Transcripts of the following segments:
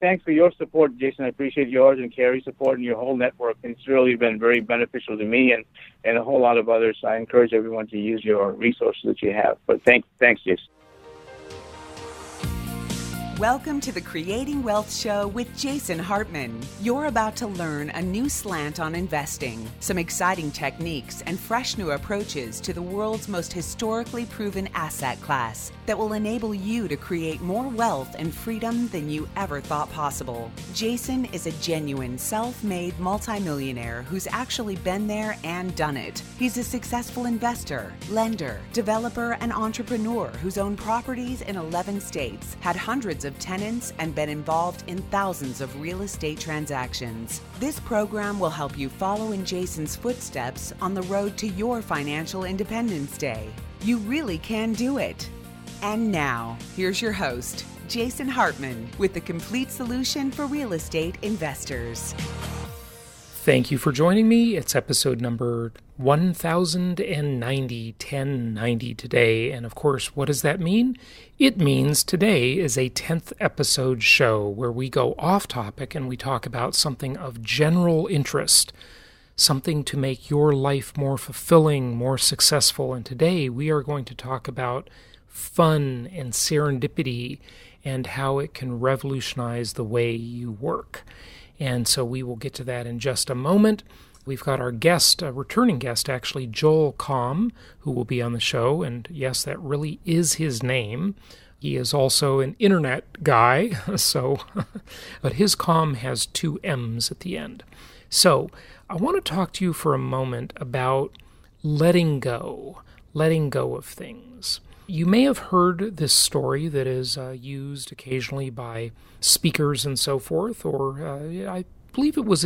thanks for your support, Jason. I appreciate yours and Carrie's support and your whole network. It's really been very beneficial to me and a whole lot of others. I encourage everyone to use your resources that you have. But thanks, Jason. Welcome to the Creating Wealth Show with Jason Hartman. You're about to learn a new slant on investing, some exciting techniques, and fresh new approaches to the world's most historically proven asset class that will enable you to create more wealth and freedom than you ever thought possible. Jason is a genuine self-made multimillionaire who's actually been there and done it. He's a successful investor, lender, developer, and entrepreneur who's owned properties in 11 states, had hundreds of tenants, and been involved in thousands of real estate transactions. This program will help you follow in Jason's footsteps on the road to your financial independence day. You really can do it. And now, here's your host, Jason Hartman, with the complete solution for real estate investors. Thank you for joining me. It's episode number 1090, 1090 today. And of course, what does that mean? It means today is a 10th episode show where we go off topic and we talk about something of general interest, something to make your life more fulfilling, more successful. And today we are going to talk about fun and serendipity and how it can revolutionize the way you work. And so we will get to that in just a moment. We've got our guest, a returning guest actually, Joel Comm, who will be on the show. And yes, that really is his name. He is also an internet guy, but his Comm has two M's at the end. So I want to talk to you for a moment about letting go of things. You may have heard this story that is used occasionally by speakers and so forth, or I believe there was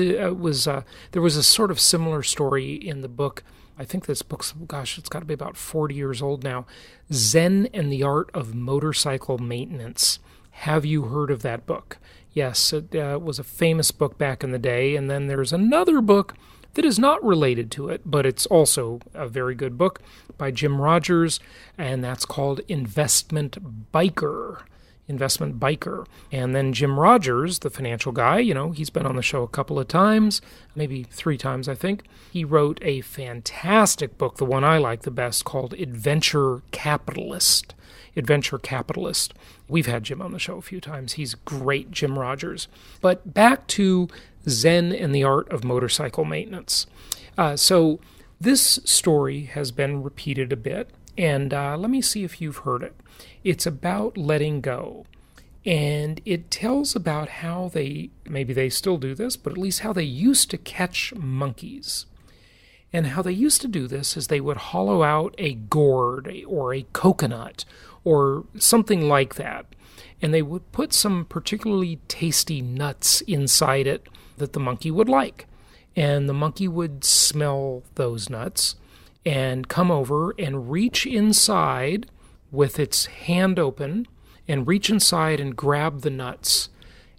a sort of similar story in the book. I think this book's, it's got to be about 40 years old now, Zen and the Art of Motorcycle Maintenance. Have you heard of that book? Yes, it was a famous book back in the day, and then there's another book that is not related to it, but it's also a very good book by Jim Rogers, and that's called Investment Biker. And then Jim Rogers, the financial guy, he's been on the show a couple of times, maybe 3 times, I think. He wrote a fantastic book, the one I like the best, called Adventure Capitalist. We've had Jim on the show a few times. He's great, Jim Rogers. But back to Zen and the Art of Motorcycle Maintenance. So this story has been repeated a bit, and let me see if you've heard it. It's about letting go, and it tells about how maybe they still do this, but at least how they used to catch monkeys. And how they used to do this is they would hollow out a gourd or a coconut or something like that, and they would put some particularly tasty nuts inside it that the monkey would like. And the monkey would smell those nuts and come over and reach inside with its hand open and reach inside and grab the nuts.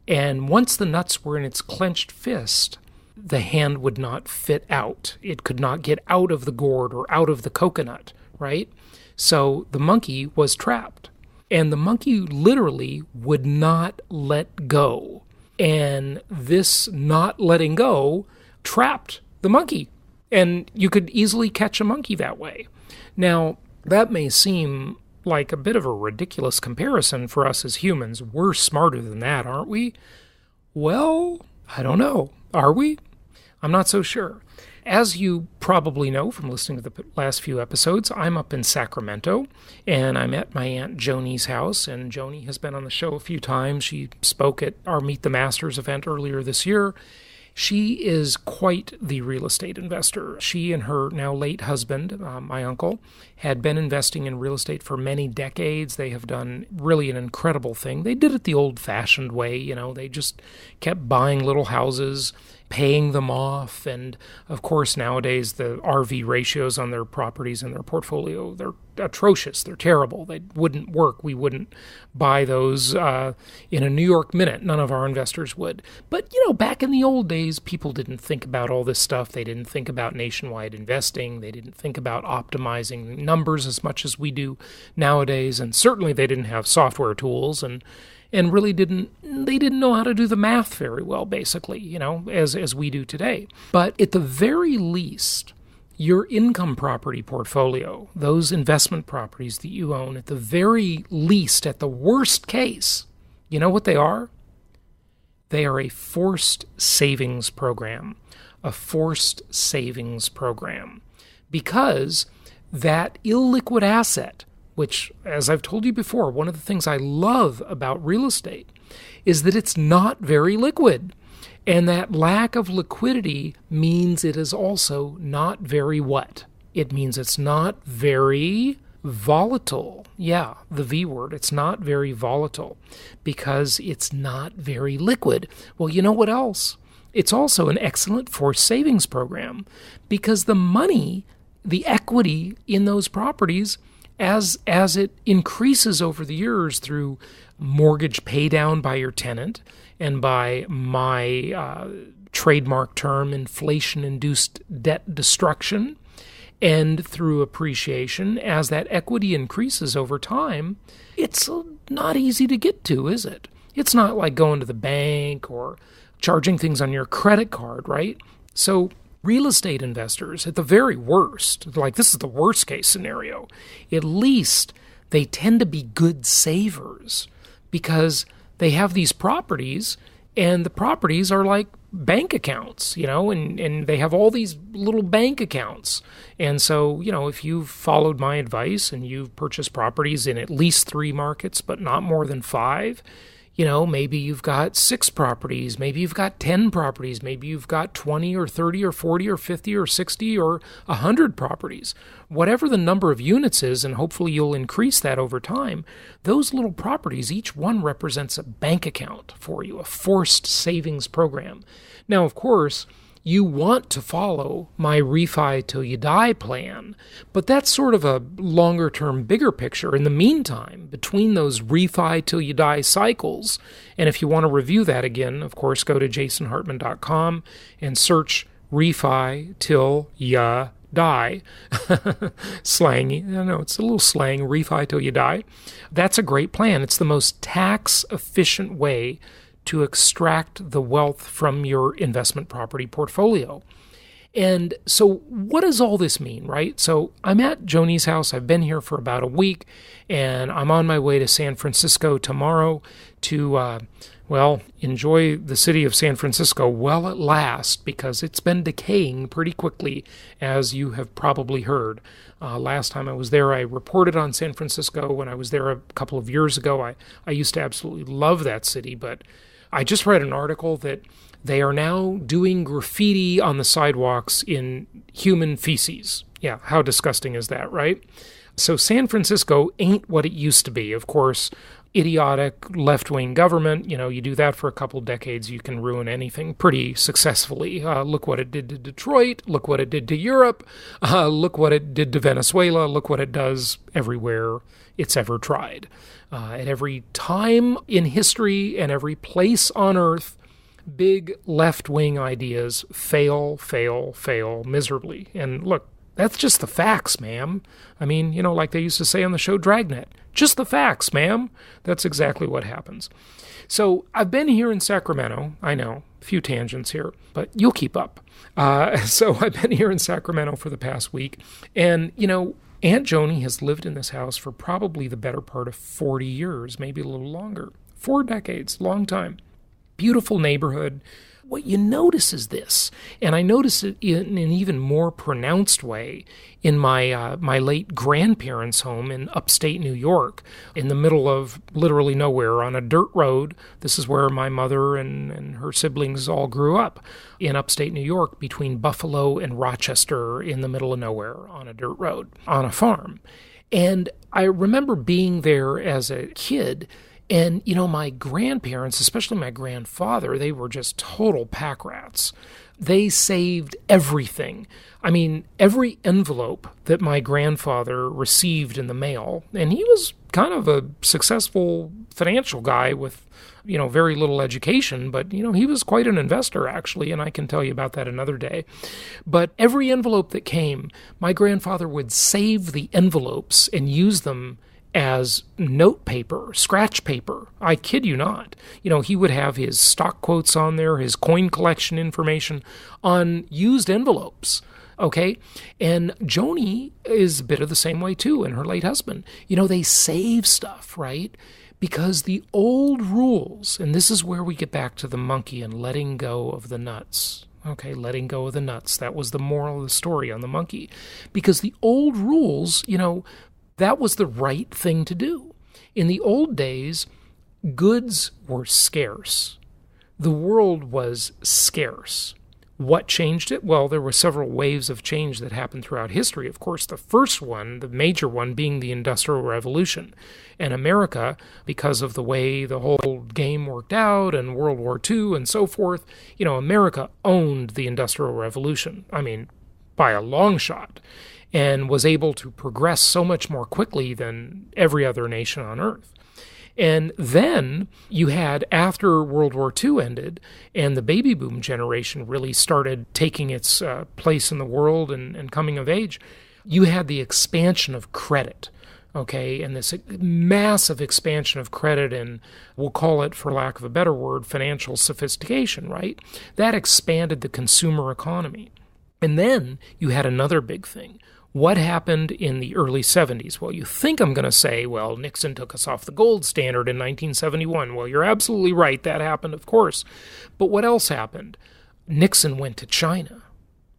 And once the nuts were in its clenched fist, the hand would not fit out. It could not get out of the gourd or out of the coconut, right? So the monkey was trapped. And the monkey literally would not let go. And this not letting go trapped the monkey. And you could easily catch a monkey that way. Now, that may seem like a bit of a ridiculous comparison for us as humans. We're smarter than that, aren't we? Well, I don't know. Are we? I'm not so sure. As you probably know from listening to the last few episodes, I'm up in Sacramento, and I'm at my Aunt Joni's house, and Joni has been on the show a few times. She spoke at our Meet the Masters event earlier this year. She is quite the real estate investor. She and her now late husband, my uncle, had been investing in real estate for many decades. They have done really an incredible thing. They did it the old-fashioned way, They just kept buying little houses, paying them off, and of course nowadays the RV ratios on their properties and their portfolio, they're atrocious, they're terrible, they wouldn't work. We wouldn't buy those in a New York minute. None of our investors would. But back in the old days, people didn't think about all this stuff. They didn't think about nationwide investing. They didn't think about optimizing numbers as much as we do nowadays, and certainly they didn't have software tools, and and really didn't know how to do the math very well, basically, as we do today. But at the very least, your income property portfolio, those investment properties that you own, at the very least, at the worst case, you know what they are? They are a forced savings program. A forced savings program. Because that illiquid asset, which, as I've told you before, one of the things I love about real estate is that it's not very liquid. And that lack of liquidity means it is also not very what? It means it's not very volatile. Yeah, the V word. It's not very volatile because it's not very liquid. Well, you know what else? It's also an excellent forced savings program because the money, the equity in those properties, as it increases over the years through mortgage pay down by your tenant and by my trademark term, inflation-induced debt destruction, and through appreciation, as that equity increases over time, it's not easy to get to, is it? It's not like going to the bank or charging things on your credit card, right? So real estate investors, at the very worst, like this is the worst case scenario, at least they tend to be good savers because they have these properties and the properties are like bank accounts, and they have all these little bank accounts. And so, if you've followed my advice and you've purchased properties in at least 3 markets, but not more than 5, maybe you've got 6 properties, maybe you've got 10 properties, maybe you've got 20 or 30 or 40 or 50 or 60 or 100 properties. Whatever the number of units is, and hopefully you'll increase that over time, those little properties, each one represents a bank account for you, a forced savings program. Now, of course, you want to follow my refi till you die plan, but that's sort of a longer term, bigger picture. In the meantime, between those refi till you die cycles, and if you want to review that again, of course, go to jasonhartman.com and search refi till ya die. Slang, I know it's a little slang, refi till you die. That's a great plan. It's the most tax efficient way to extract the wealth from your investment property portfolio. And so what does all this mean, right? So I'm at Joni's house. I've been here for about a week, and I'm on my way to San Francisco tomorrow to, enjoy the city of San Francisco while it lasts, because it's been decaying pretty quickly, as you have probably heard. Last time I was there, I reported on San Francisco. When I was there a couple of years ago, I used to absolutely love that city, but I just read an article that they are now doing graffiti on the sidewalks in human feces. Yeah, how disgusting is that, right? So San Francisco ain't what it used to be. Of course, idiotic left-wing government, you do that for a couple decades, you can ruin anything pretty successful. Look what it did to Detroit. Look what it did to Europe. Look what it did to Venezuela. Look what it does everywhere it's ever tried. At every time in history and every place on earth, big left-wing ideas fail miserably. And look, that's just the facts, ma'am. I mean, like they used to say on the show Dragnet, just the facts, ma'am. That's exactly what happens. So I've been here in Sacramento. I know, a few tangents here, but you'll keep up. So I've been here in Sacramento for the past week. And, Aunt Joni has lived in this house for probably the better part of 40 years, maybe a little longer. 4 decades, long time. Beautiful neighborhood. What you notice is this, and I notice it in an even more pronounced way in my late grandparents' home in upstate New York, in the middle of literally nowhere on a dirt road. This is where my mother and her siblings all grew up, in upstate New York, between Buffalo and Rochester, in the middle of nowhere on a dirt road, on a farm. And I remember being there as a kid. And, my grandparents, especially my grandfather, they were just total pack rats. They saved everything. I mean, every envelope that my grandfather received in the mail, and he was kind of a successful financial guy with, very little education, but, he was quite an investor, actually, and I can tell you about that another day. But every envelope that came, my grandfather would save the envelopes and use them as note paper, scratch paper. I kid you not. He would have his stock quotes on there, his coin collection information on used envelopes. Okay? And Joni is a bit of the same way too, and her late husband. They save stuff, right? Because the old rules, and this is where we get back to the monkey and letting go of the nuts. Okay, letting go of the nuts. That was the moral of the story on the monkey. Because the old rules, that was the right thing to do. In the old days, goods were scarce. The world was scarce. What changed it? Well, there were several waves of change that happened throughout history. Of course, the first one, the major one, being the Industrial Revolution. And America, because of the way the whole game worked out and World War II and so forth, America owned the Industrial Revolution. I mean, by a long shot. And was able to progress so much more quickly than every other nation on earth. And then you had, after World War II ended, and the baby boom generation really started taking its place in the world and coming of age, you had the expansion of credit, okay, and this massive expansion of credit, and we'll call it, for lack of a better word, financial sophistication, right? That expanded the consumer economy. And then you had another big thing. What happened in the early 70s? Well, you think I'm going to say, well, Nixon took us off the gold standard in 1971. Well, you're absolutely right. That happened, of course. But what else happened? Nixon went to China.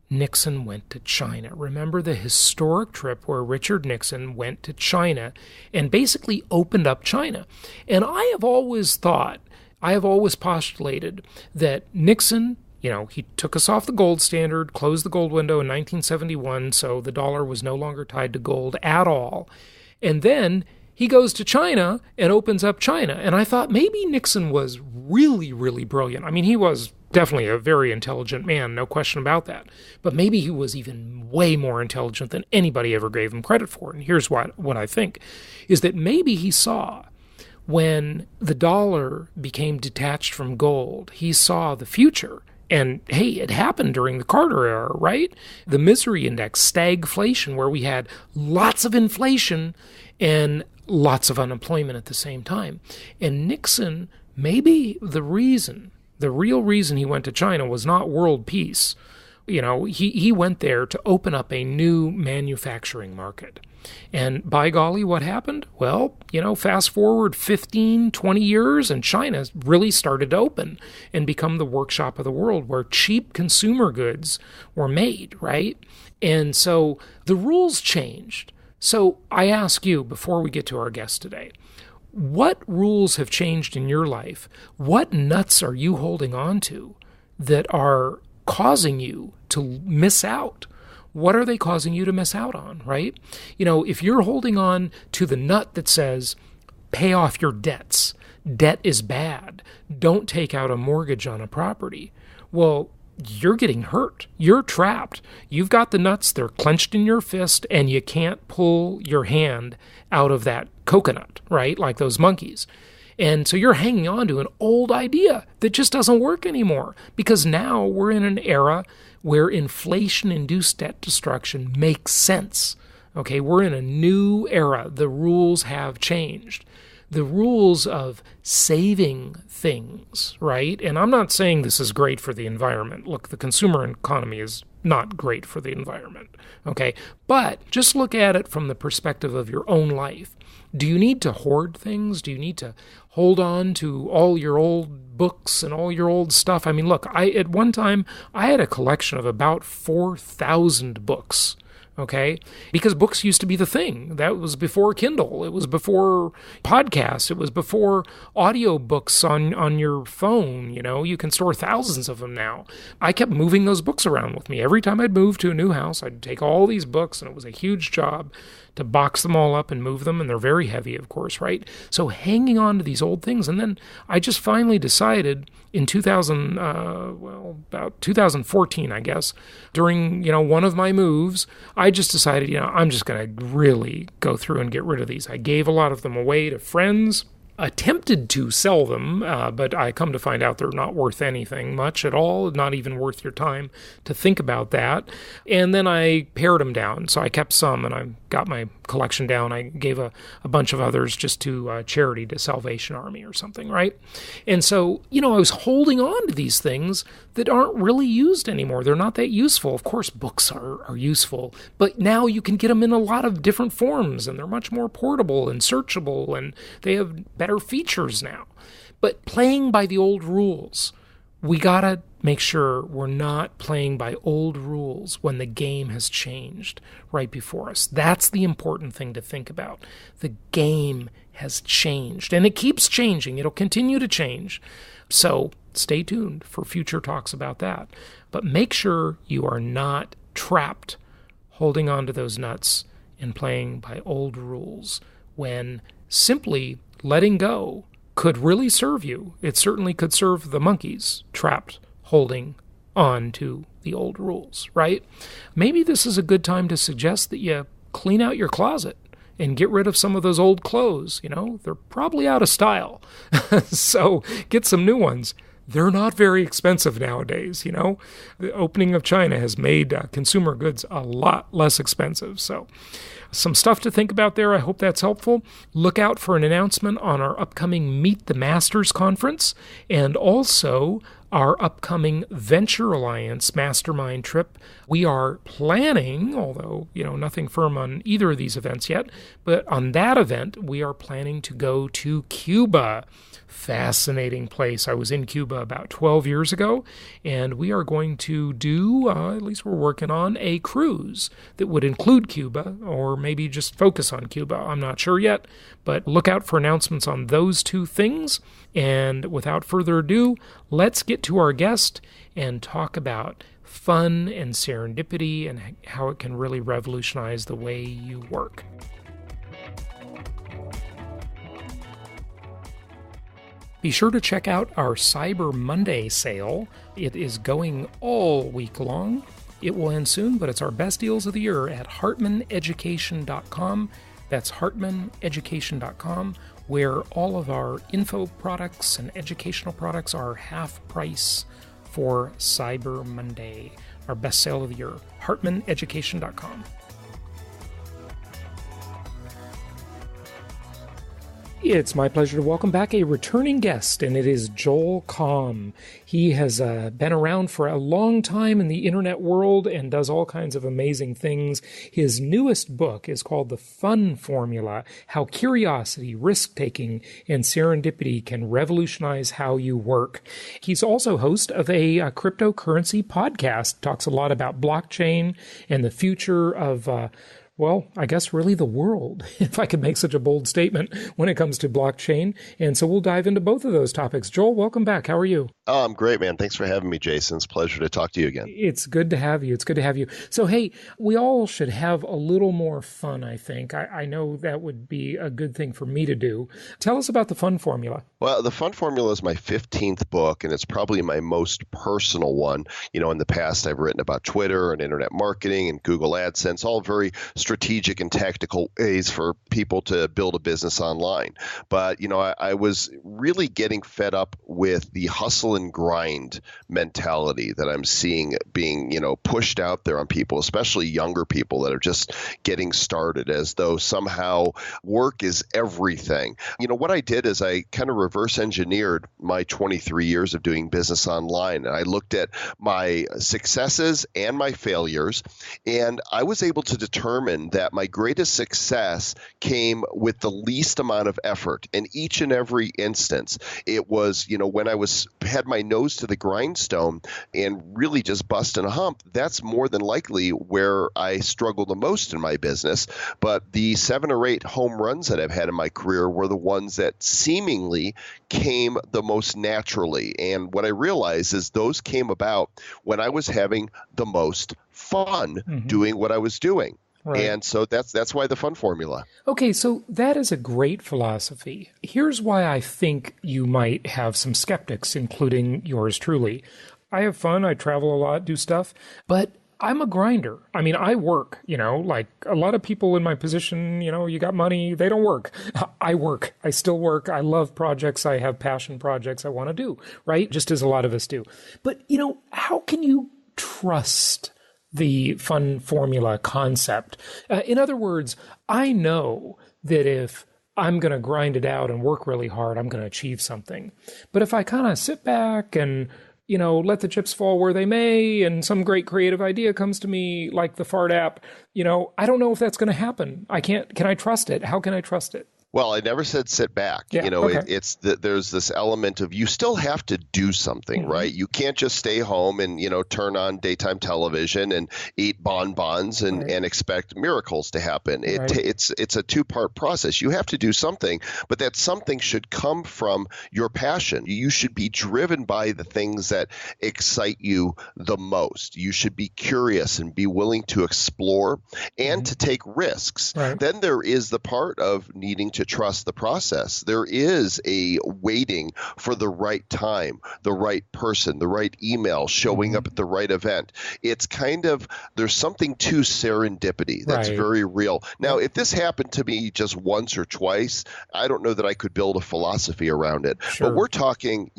Nixon went to China. Remember the historic trip where Richard Nixon went to China and basically opened up China. And I have always postulated that Nixon, he took us off the gold standard, closed the gold window in 1971, so the dollar was no longer tied to gold at all. And then he goes to China and opens up China. And I thought maybe Nixon was really, really brilliant. I mean, he was definitely a very intelligent man, no question about that. But maybe he was even way more intelligent than anybody ever gave him credit for. And here's what I think, is that maybe he saw when the dollar became detached from gold, he saw the future. And, hey, it happened during the Carter era, right? The misery index, stagflation, where we had lots of inflation and lots of unemployment at the same time. And Nixon, maybe the real reason he went to China was not world peace. He went there to open up a new manufacturing market. And by golly, what happened? Well, fast forward 15, 20 years, and China really started to open and become the workshop of the world where cheap consumer goods were made, right? And so the rules changed. So I ask you, before we get to our guest today, what rules have changed in your life? What nuts are you holding on to that are causing you to miss out? What are they causing you to miss out on, right? If you're holding on to the nut that says, pay off your debts, debt is bad, don't take out a mortgage on a property, well, you're getting hurt. You're trapped. You've got the nuts, they're clenched in your fist, and you can't pull your hand out of that coconut, right? Like those monkeys. And so you're hanging on to an old idea that just doesn't work anymore, because now we're in an era where inflation-induced debt destruction makes sense. Okay, we're in a new era. The rules have changed. The rules of saving things, right? And I'm not saying this is great for the environment. Look, the consumer economy is not great for the environment, okay? But just look at it from the perspective of your own life. Do you need to hoard things? Do you need to hold on to all your old books and all your old stuff? I mean, look, at one time, I had a collection of about 4,000 books, okay? Because books used to be the thing. That was before Kindle. It was before podcasts. It was before audio books on your phone. You can store thousands of them now. I kept moving those books around with me. Every time I'd move to a new house, I'd take all these books, and it was a huge job to box them all up and move them, and they're very heavy, of course, right? So hanging on to these old things, and then I just finally decided in about 2014, I guess, during, one of my moves, I just decided, I'm just going to really go through and get rid of these. I gave a lot of them away to friends, attempted to sell them, but I come to find out they're not worth anything much at all, not even worth your time to think about that. And then I pared them down. So I kept some, and I'm got my collection down, I gave a bunch of others just to charity, to Salvation Army or something, right? And so, I was holding on to these things that aren't really used anymore. They're not that useful. Of course, books are useful, but now you can get them in a lot of different forms, and they're much more portable and searchable, and they have better features now. But playing by the old rules, we gotta make sure we're not playing by old rules when the game has changed right before us. That's the important thing to think about. The game has changed, and it keeps changing. It'll continue to change. So stay tuned for future talks about that. But make sure you are not trapped holding on to those nuts and playing by old rules when simply letting go could really serve you. It certainly could serve the monkeys trapped holding on to the old rules, right? Maybe this is a good time to suggest that you clean out your closet and get rid of some of those old clothes. They're probably out of style. So get some new ones. They're not very expensive nowadays, The opening of China has made consumer goods a lot less expensive. So some stuff to think about there. I hope that's helpful. Look out for an announcement on our upcoming Meet the Masters conference and also our upcoming Venture Alliance mastermind trip. We are planning, although, nothing firm on either of these events yet, but on that event, we are planning to go to Cuba. Fascinating place. I was in Cuba about 12 years ago, and we are going to do, at least we're working on, a cruise that would include Cuba, or maybe just focus on Cuba. I'm not sure yet, but look out for announcements on those two things. And without further ado, let's get to our guest and talk about fun and serendipity and how it can really revolutionize the way you work. Be sure to check out our Cyber Monday sale. It is going all week long. It will end soon, but it's our best deals of the year at hartmaneducation.com. That's hartmaneducation.com, where all of our info products and educational products are half price for Cyber Monday, our best sale of the year. hartmaneducation.com. It's my pleasure to welcome back a returning guest, and it is Joel Comm. He has been around for a long time in the internet world and does all kinds of amazing things. His newest book is called The Fun Formula: How Curiosity, Risk-Taking, and Serendipity Can Revolutionize How You Work. He's also host of a cryptocurrency podcast, talks a lot about blockchain and the future of I guess really the world, if I could make such a bold statement when it comes to blockchain. And so we'll dive into both of those topics. Joel, welcome back. How are you? Oh, I'm great, man. Thanks for having me, Jason. It's a pleasure to talk to you again. It's good to have you. It's good to have you. So, hey, we all should have a little more fun, I think. I know that would be a good thing for me to do. Tell us about the Fun Formula. Well, the Fun Formula is my 15th book, and it's probably my most personal one. In the past, I've written about Twitter and internet marketing and Google AdSense, all very strategic and tactical ways for people to build a business online. But, I was really getting fed up with the hustle and grind mentality that I'm seeing being, pushed out there on people, especially younger people that are just getting started, as though somehow work is everything. What I did is I kind of reverse engineered my 23 years of doing business online. And I looked at my successes and my failures, and I was able to determine that my greatest success came with the least amount of effort. In each and every instance, it was, when I had my nose to the grindstone and really just busting a hump, that's more than likely where I struggle the most in my business. But the 7 or 8 home runs that I've had in my career were the ones that seemingly came the most naturally. And what I realized is those came about when I was having the most fun doing what I was doing. Right. And so that's why the Fun Formula. Okay, so that is a great philosophy. Here's why I think you might have some skeptics, including yours truly. I have fun, I travel a lot, do stuff, but I'm a grinder. I mean, I work, like a lot of people in my position, you got money, they don't work. I work. I still work. I love projects. I have passion projects I want to do, right? Just as a lot of us do. But, how can you trust the fun formula concept. In other words, I know that if I'm going to grind it out and work really hard, I'm going to achieve something. But if I kind of sit back and, let the chips fall where they may, and some great creative idea comes to me, like the fart app, I don't know if that's going to happen. Can I trust it? How can I trust it? Well, I never said sit back. Yeah, okay. There's this element of you still have to do something, right? You can't just stay home and, turn on daytime television and eat bonbons and expect miracles to happen. It's a two-part process. You have to do something, but that something should come from your passion. You should be driven by the things that excite you the most. You should be curious and be willing to explore and to take risks. Right. Then there is the part of needing to trust the process. There is a waiting for the right time, the right person, the right email, showing up at the right event. It's kind of, there's something to serendipity that's very real. Now, if this happened to me just once or twice, I don't know that I could build a philosophy around it. Sure. But we're talking,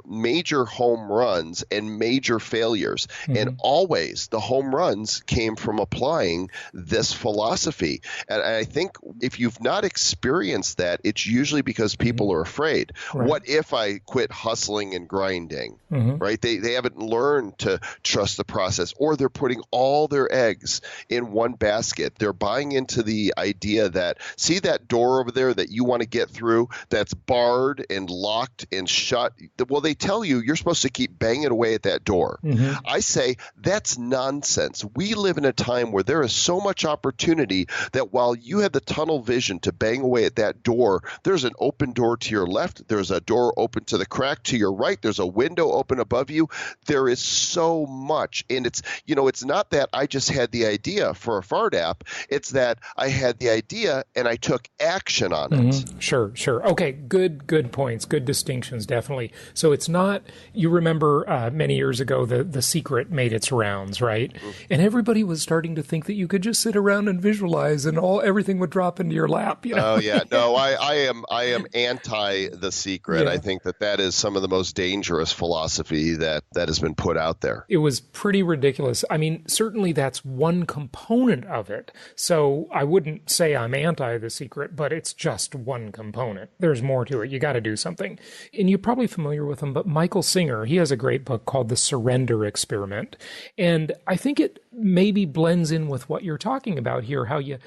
major home runs and major failures. And always the home runs came from applying this philosophy. And I think if you've not experienced that, it's usually because people are afraid. Right. What if I quit hustling and grinding? Right? They haven't learned to trust the process, or they're putting all their eggs in one basket. They're buying into the idea that, see that door over there that you want to get through that's barred and locked and shut? Well, they tell you you're supposed to keep banging away at that door. I say that's nonsense. We live in a time where there is so much opportunity that while you have the tunnel vision to bang away at that door, there's an open door to your left, there's a door open to the crack to your right, there's a window open above you. There is so much. And it's not that I just had the idea for a fart app, it's that I had the idea and I took action on it. Sure. Okay, good points, good distinctions, definitely. So it's not, you remember many years ago, the Secret made its rounds, right? And everybody was starting to think that you could just sit around and visualize and everything would drop into your lap. Oh yeah, no, I am anti The Secret. Yeah. I think that is some of the most dangerous philosophy that has been put out there. It was pretty ridiculous. I mean, certainly that's one component of it. So I wouldn't say I'm anti The Secret, but it's just one component. There's more to it. You got to do something. And you're probably familiar with him, but Michael Singer, he has a great book called The Surrender Experiment. And I think it maybe blends in with what you're talking about here, how you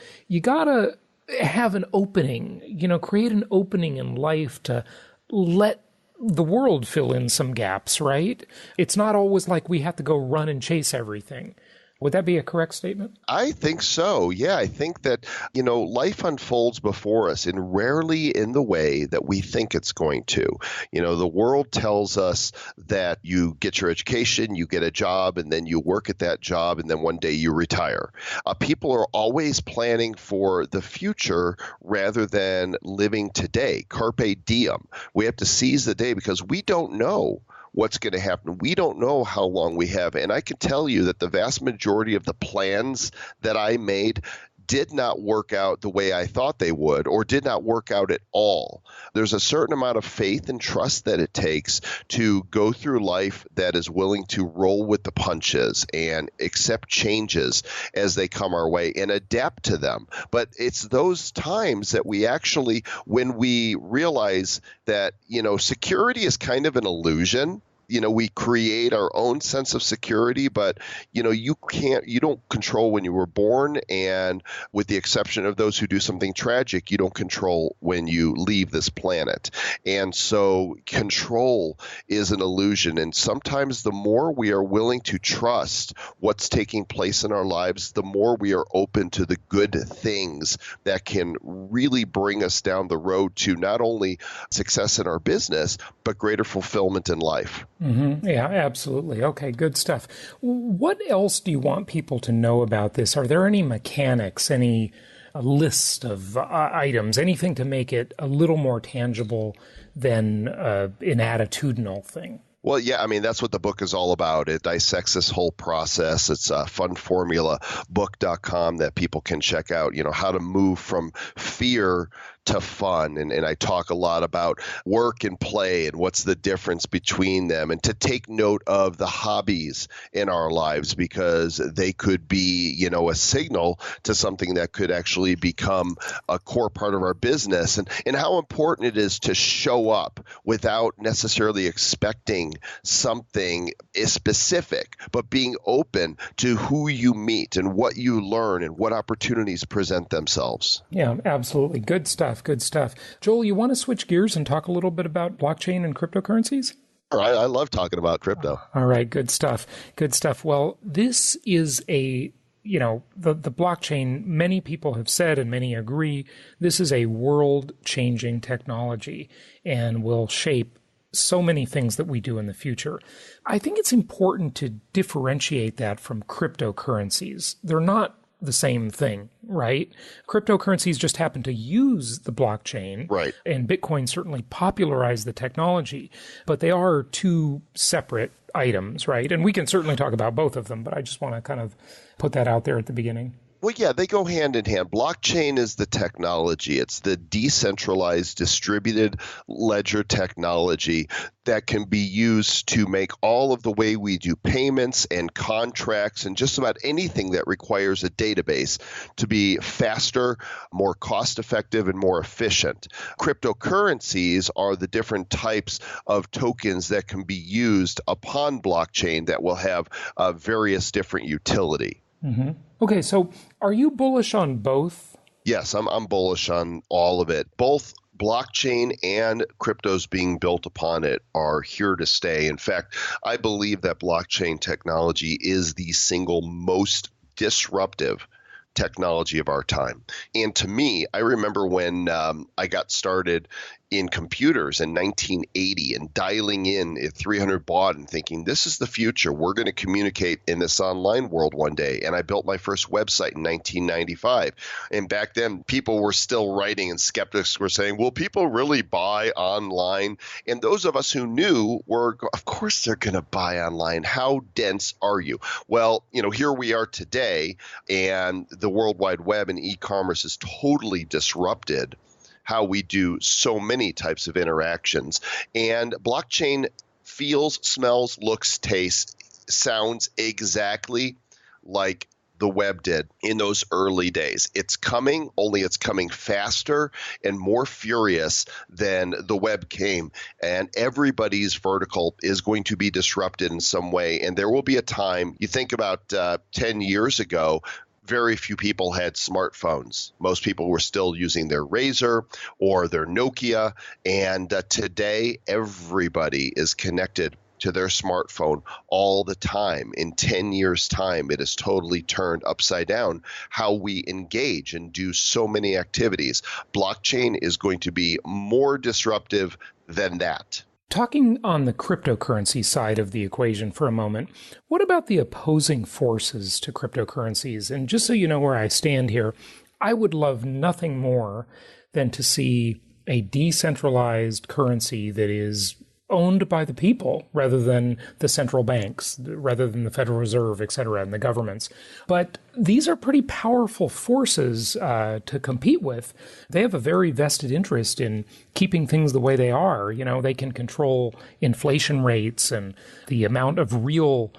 got to have an opening, create an opening in life to let the world fill in some gaps, right? It's not always like we have to go run and chase everything. Would that be a correct statement? I think so. Yeah, I think that, life unfolds before us and rarely in the way that we think it's going to. The world tells us that you get your education, you get a job, and then you work at that job, and then one day you retire. People are always planning for the future rather than living today. Carpe diem. We have to seize the day because we don't know what's going to happen. We don't know how long we have. And I can tell you that the vast majority of the plans that I made did not work out the way I thought they would, or did not work out at all. There's a certain amount of faith and trust that it takes to go through life that is willing to roll with the punches and accept changes as they come our way and adapt to them. But it's those times that we actually, when we realize that, security is kind of an illusion. We create our own sense of security, but, you don't control when you were born. And with the exception of those who do something tragic, you don't control when you leave this planet. And so control is an illusion. And sometimes the more we are willing to trust what's taking place in our lives, the more we are open to the good things that can really bring us down the road to not only success in our business, but greater fulfillment in life. Yeah, absolutely. Okay, good stuff. What else do you want people to know about this? Are there any mechanics, any list of items, anything to make it a little more tangible than an attitudinal thing? Well, yeah, that's what the book is all about. It dissects this whole process. It's funformulabook.com that people can check out, how to move from fear to fun. And I talk a lot about work and play and what's the difference between them, and to take note of the hobbies in our lives, because they could be, a signal to something that could actually become a core part of our business, and how important it is to show up without necessarily expecting something specific, but being open to who you meet and what you learn and what opportunities present themselves. Yeah, absolutely. Good stuff. Good stuff. Joel, you want to switch gears and talk a little bit about blockchain and cryptocurrencies? I love talking about crypto. All right. Good stuff. Good stuff. Well, this is the blockchain, many people have said, and many agree, this is a world-changing technology and will shape so many things that we do in the future. I think it's important to differentiate that from cryptocurrencies. They're not the same thing, right? Cryptocurrencies just happen to use the blockchain. Right. And Bitcoin certainly popularized the technology, but they are two separate items, right? And we can certainly talk about both of them, but I just want to kind of put that out there at the beginning. Well, yeah, they go hand in hand. Blockchain is the technology. It's the decentralized distributed ledger technology that can be used to make all of the way we do payments and contracts and just about anything that requires a database to be faster, more cost-effective, and more efficient. Cryptocurrencies are the different types of tokens that can be used upon blockchain that will have various different utility. Mm-hmm. Okay, so are you bullish on both? Yes, I'm bullish on all of it. Both blockchain and cryptos being built upon it are here to stay. In fact, I believe that blockchain technology is the single most disruptive technology of our time. And to me, I remember when I got started in computers in 1980 and dialing in at 300 baud and thinking, this is the future. We're going to communicate in this online world one day. And I built my first website in 1995. And back then, people were still writing, and skeptics were saying, will people really buy online? And those of us who knew were, of course they're going to buy online. How dense are you? Well, here we are today, and the World Wide Web and e-commerce is totally disrupted how we do so many types of interactions. And blockchain feels, smells, looks, tastes, sounds exactly like the web did in those early days. It's coming, only it's coming faster and more furious than the web came. And everybody's vertical is going to be disrupted in some way. And there will be a time, you think about 10 years ago, very few people had smartphones. Most people were still using their Razor or their Nokia. And today, everybody is connected to their smartphone all the time. In 10 years' time, it has totally turned upside down how we engage and do so many activities. Blockchain is going to be more disruptive than that. Talking on the cryptocurrency side of the equation for a moment, what about the opposing forces to cryptocurrencies? And just so you know where I stand here, I would love nothing more than to see a decentralized currency that is owned by the people rather than the central banks, rather than the Federal Reserve, et cetera, and the governments. But these are pretty powerful forces to compete with. They have a very vested interest in keeping things the way they are. They can control inflation rates and the amount of real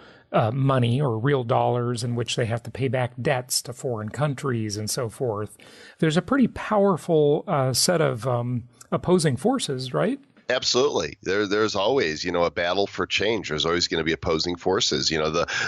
money or real dollars in which they have to pay back debts to foreign countries and so forth. There's a pretty powerful set of opposing forces, right? Absolutely. There's always, a battle for change. There's always going to be opposing forces.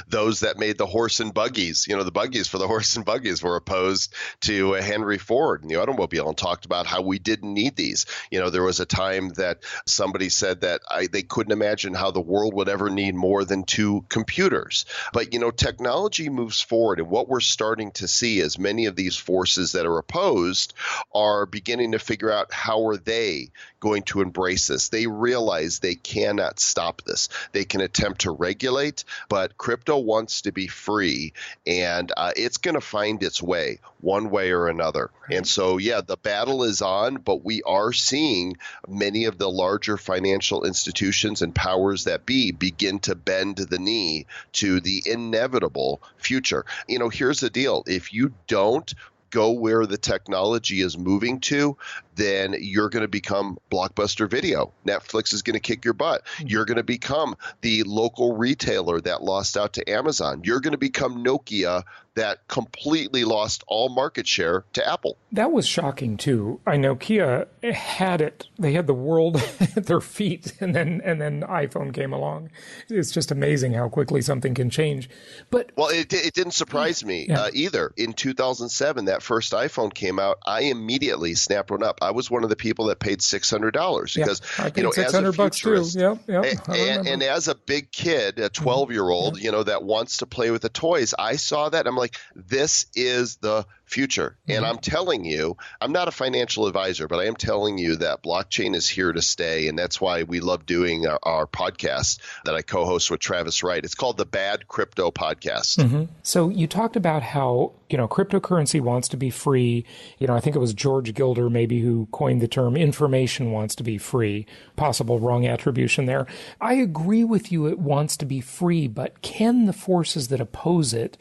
Those that made the horse and buggies, the buggies for the horse and buggies were opposed to Henry Ford and the automobile and talked about how we didn't need these. There was a time that somebody said that they couldn't imagine how the world would ever need more than 2 computers. But, technology moves forward, and what we're starting to see is many of these forces that are opposed are beginning to figure out how are they going to embrace this. They realize they cannot stop this. They can attempt to regulate, but crypto wants to be free, and it's going to find its way one way or another. And so, the battle is on, but we are seeing many of the larger financial institutions and powers that be begin to bend the knee to the inevitable future. Here's the deal. If you don't go where the technology is moving to, then you're going to become Blockbuster Video. Netflix is going to kick your butt. You're going to become the local retailer that lost out to Amazon. You're going to become Nokia that completely lost all market share to Apple. That was shocking too. I know Nokia had it. They had the world at their feet, and then iPhone came along. It's just amazing how quickly something can change. But well, it didn't surprise me either. In 2007, that first iPhone came out. I immediately snapped one up. I was one of the people that paid $600 because I paid $600 too. Yep. And as a big kid, a 12-year-old, that wants to play with the toys, I saw that. I'm like, this is the future. And I'm telling you, I'm not a financial advisor, but I am telling you that blockchain is here to stay. And that's why we love doing our podcast that I co-host with Travis Wright. It's called the Bad Crypto Podcast. So you talked about how, cryptocurrency wants to be free. I think it was George Gilder maybe who coined the term information wants to be free. Possible wrong attribution there. I agree with you. It wants to be free, but can the forces that oppose it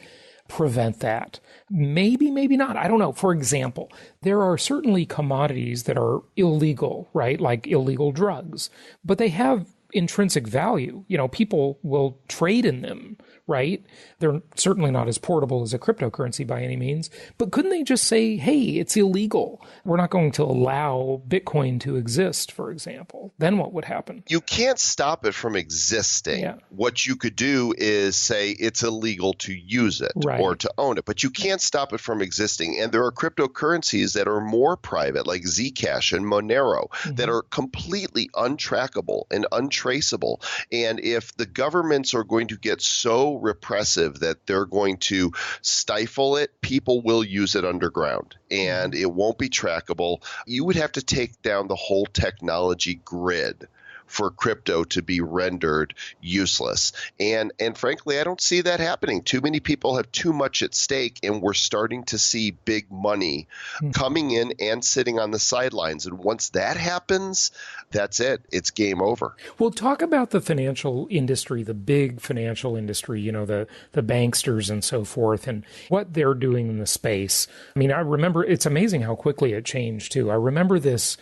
prevent that? Maybe, maybe not. I don't know. For example, there are certainly commodities that are illegal, right? Like illegal drugs, but they have intrinsic value. People will trade in them, right? They're certainly not as portable as a cryptocurrency by any means, but couldn't they just say, hey, it's illegal. We're not going to allow Bitcoin to exist, for example. Then what would happen? You can't stop it from existing. Yeah. What you could do is say it's illegal to use it or to own it, but you can't stop it from existing. And there are cryptocurrencies that are more private, like Zcash and Monero, that are completely untrackable and untraceable. And if the governments are going to get so repressive that they're going to stifle it, people will use it underground and it won't be trackable. You would have to take down the whole technology grid for crypto to be rendered useless. And frankly, I don't see that happening. Too many people have too much at stake, and we're starting to see big money coming in and sitting on the sidelines. And once that happens, that's it. It's game over. Well, talk about the financial industry, the big financial industry, the banksters and so forth, and what they're doing in the space. I mean, I remember it's amazing how quickly it changed too. I remember this.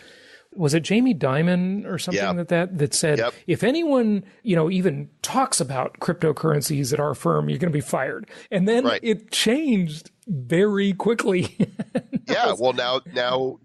Was it Jamie Dimon or something that said, if anyone, even talks about cryptocurrencies at our firm, you're going to be fired. And then it changed very quickly. Well, now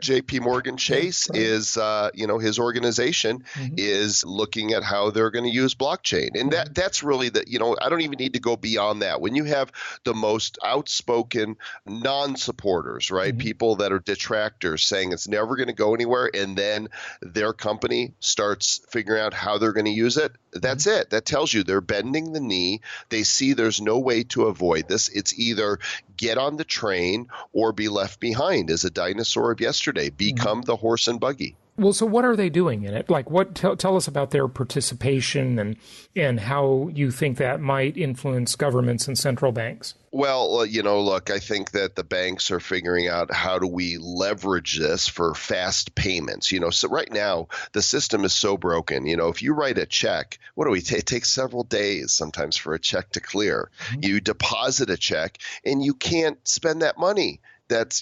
JP Morgan Chase is, his organization is looking at how they're going to use blockchain. And that's really I don't even need to go beyond that. When you have the most outspoken non-supporters, right? People that are detractors saying it's never going to go anywhere, and then their company starts figuring out how they're going to use it. That's it. That tells you they're bending the knee. They see there's no way to avoid this. It's either get on the train or be left behind as a dinosaur of yesterday, become the horse and buggy. Well, so what are they doing in it? Like, tell us about their participation and how you think that might influence governments and central banks. Well, look, I think that the banks are figuring out how do we leverage this for fast payments. So right now the system is so broken. If you write a check, it takes several days sometimes for a check to clear. You deposit a check and you can't spend that money. That's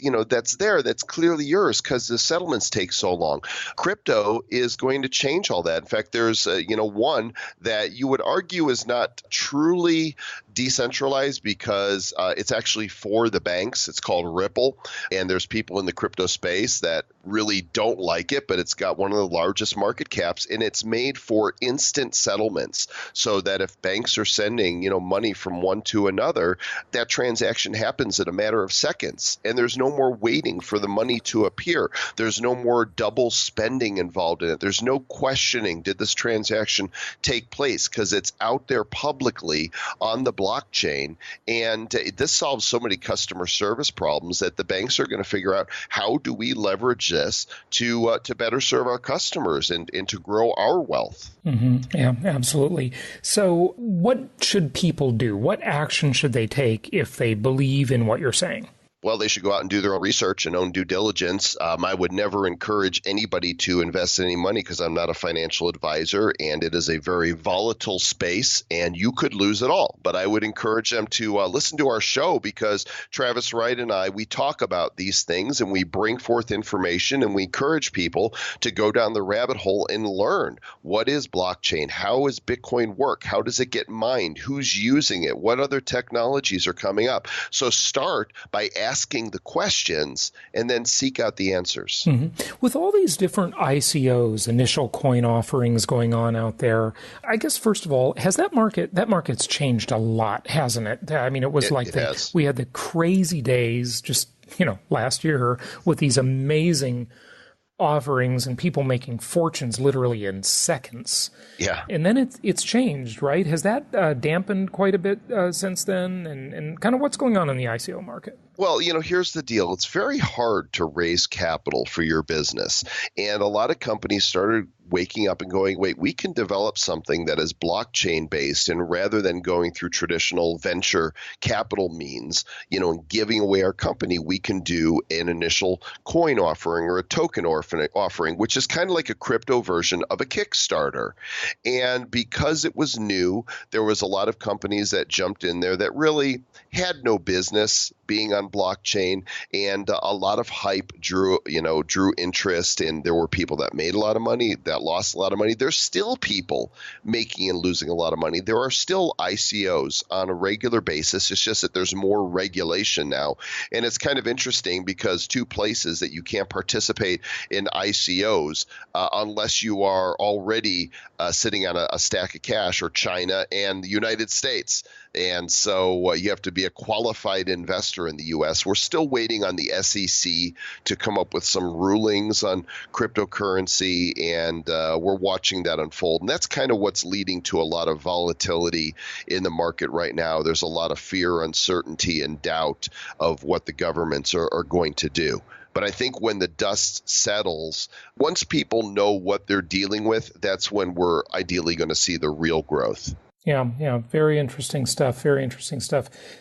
there, that's clearly yours because the settlements take so long. Crypto is going to change all that. In fact, there's one that you would argue is not truly decentralized because it's actually for the banks. It's called Ripple, and there's people in the crypto space that really don't like it, but it's got one of the largest market caps, and it's made for instant settlements so that if banks are sending money from one to another, that transaction happens in a matter of seconds. And there's no more waiting for the money to appear. There's no more double spending involved in it. There's no questioning, did this transaction take place? Because it's out there publicly on the blockchain. And this solves so many customer service problems that the banks are going to figure out how do we leverage this to better serve our customers and to grow our wealth. Yeah, absolutely. So what should people do? What action should they take if they believe in what you're saying? Well, they should go out and do their own research and own due diligence. I would never encourage anybody to invest any money because I'm not a financial advisor, and it is a very volatile space, and you could lose it all. But I would encourage them to listen to our show, because Travis Wright and I, we talk about these things and we bring forth information, and we encourage people to go down the rabbit hole and learn what is blockchain, how does Bitcoin work, how does it get mined, who's using it, what other technologies are coming up. So start by asking the questions and then seek out the answers. Mm-hmm. With all these different ICOs, initial coin offerings going on out there, I guess, first of all, has that market's changed a lot, hasn't it? I mean, it was we had the crazy days just, last year with these amazing offerings and people making fortunes literally in seconds. Yeah. And then it's changed, right? Has that dampened quite a bit since then? And kind of what's going on in the ICO market? Well, here's the deal. It's very hard to raise capital for your business. And a lot of companies started waking up and going, wait, we can develop something that is blockchain based, and rather than going through traditional venture capital means, and giving away our company, we can do an initial coin offering or a token offering, which is kind of like a crypto version of a Kickstarter. And because it was new, there was a lot of companies that jumped in there that really had no business being on blockchain, and a lot of hype drew interest, and there were people that made a lot of money, that lost a lot of money. There's still people making and losing a lot of money. There are still ICOs on a regular basis. It's just that there's more regulation now. And it's kind of interesting because two places that you can't participate in ICOs unless you are already sitting on a stack of cash are China and the United States. And so you have to be a qualified investor in the U.S. We're still waiting on the SEC to come up with some rulings on cryptocurrency, and we're watching that unfold. And that's kind of what's leading to a lot of volatility in the market right now. There's a lot of fear, uncertainty, and doubt of what the governments are going to do. But I think when the dust settles, once people know what they're dealing with, that's when we're ideally going to see the real growth. Yeah. Very interesting stuff.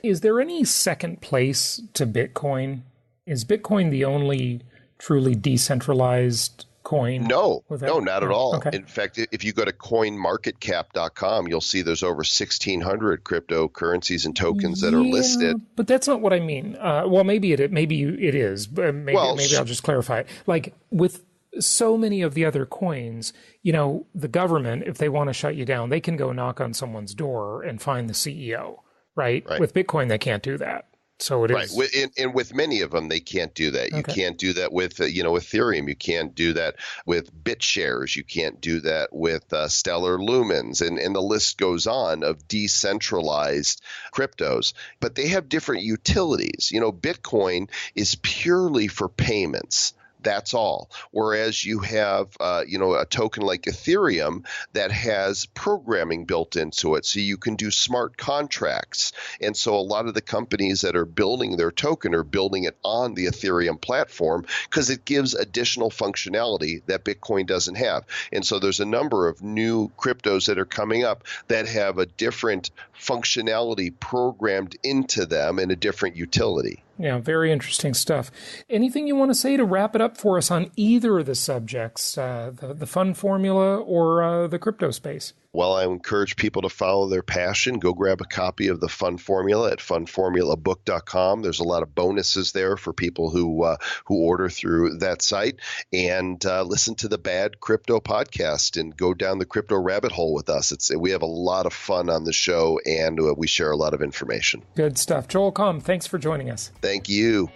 Is there any second place to Bitcoin? Is Bitcoin the only truly decentralized coin? No, not at all. Okay. In fact, if you go to coinmarketcap.com, you'll see there's over 1,600 cryptocurrencies and tokens that are listed. But that's not what I mean. Well, maybe it is. Maybe I'll just clarify it. Like with so many of the other coins, the government, if they want to shut you down, they can go knock on someone's door and find the CEO, right? With Bitcoin, they can't do that. So it is. Right. And with many of them, they can't do that. You can't do that with, Ethereum. You can't do that with BitShares. You can't do that with Stellar Lumens. And the list goes on of decentralized cryptos. But they have different utilities. Bitcoin is purely for payments. That's all. Whereas you have, a token like Ethereum that has programming built into it, so you can do smart contracts. And so a lot of the companies that are building their token are building it on the Ethereum platform because it gives additional functionality that Bitcoin doesn't have. And so there's a number of new cryptos that are coming up that have a different functionality programmed into them and a different utility. Yeah, very interesting stuff. Anything you want to say to wrap it up for us on either of the subjects, the fund formula or the crypto space? Well, I encourage people to follow their passion. Go grab a copy of the Fund Formula at fundformulabook.com. There's a lot of bonuses there for people who order through that site. And listen to the Bad Crypto podcast and go down the crypto rabbit hole with us. We have a lot of fun on the show, and we share a lot of information. Good stuff. Joel Comm, thanks for joining us. Thank you.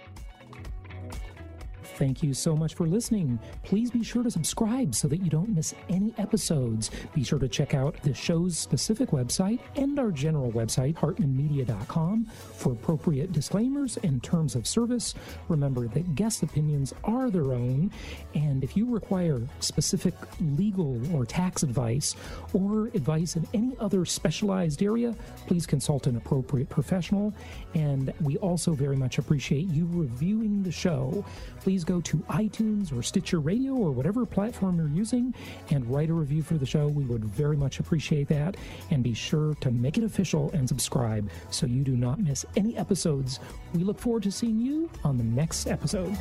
Thank you so much for listening. Please be sure to subscribe so that you don't miss any episodes. Be sure to check out the show's specific website and our general website, hartmanmedia.com, for appropriate disclaimers and terms of service. Remember that guest opinions are their own, and if you require specific legal or tax advice or advice in any other specialized area, please consult an appropriate professional. And we also very much appreciate you reviewing the show. Please go to iTunes or Stitcher Radio or whatever platform you're using and write a review for the show. We would very much appreciate that. And be sure to make it official and subscribe so you do not miss any episodes. We look forward to seeing you on the next episode.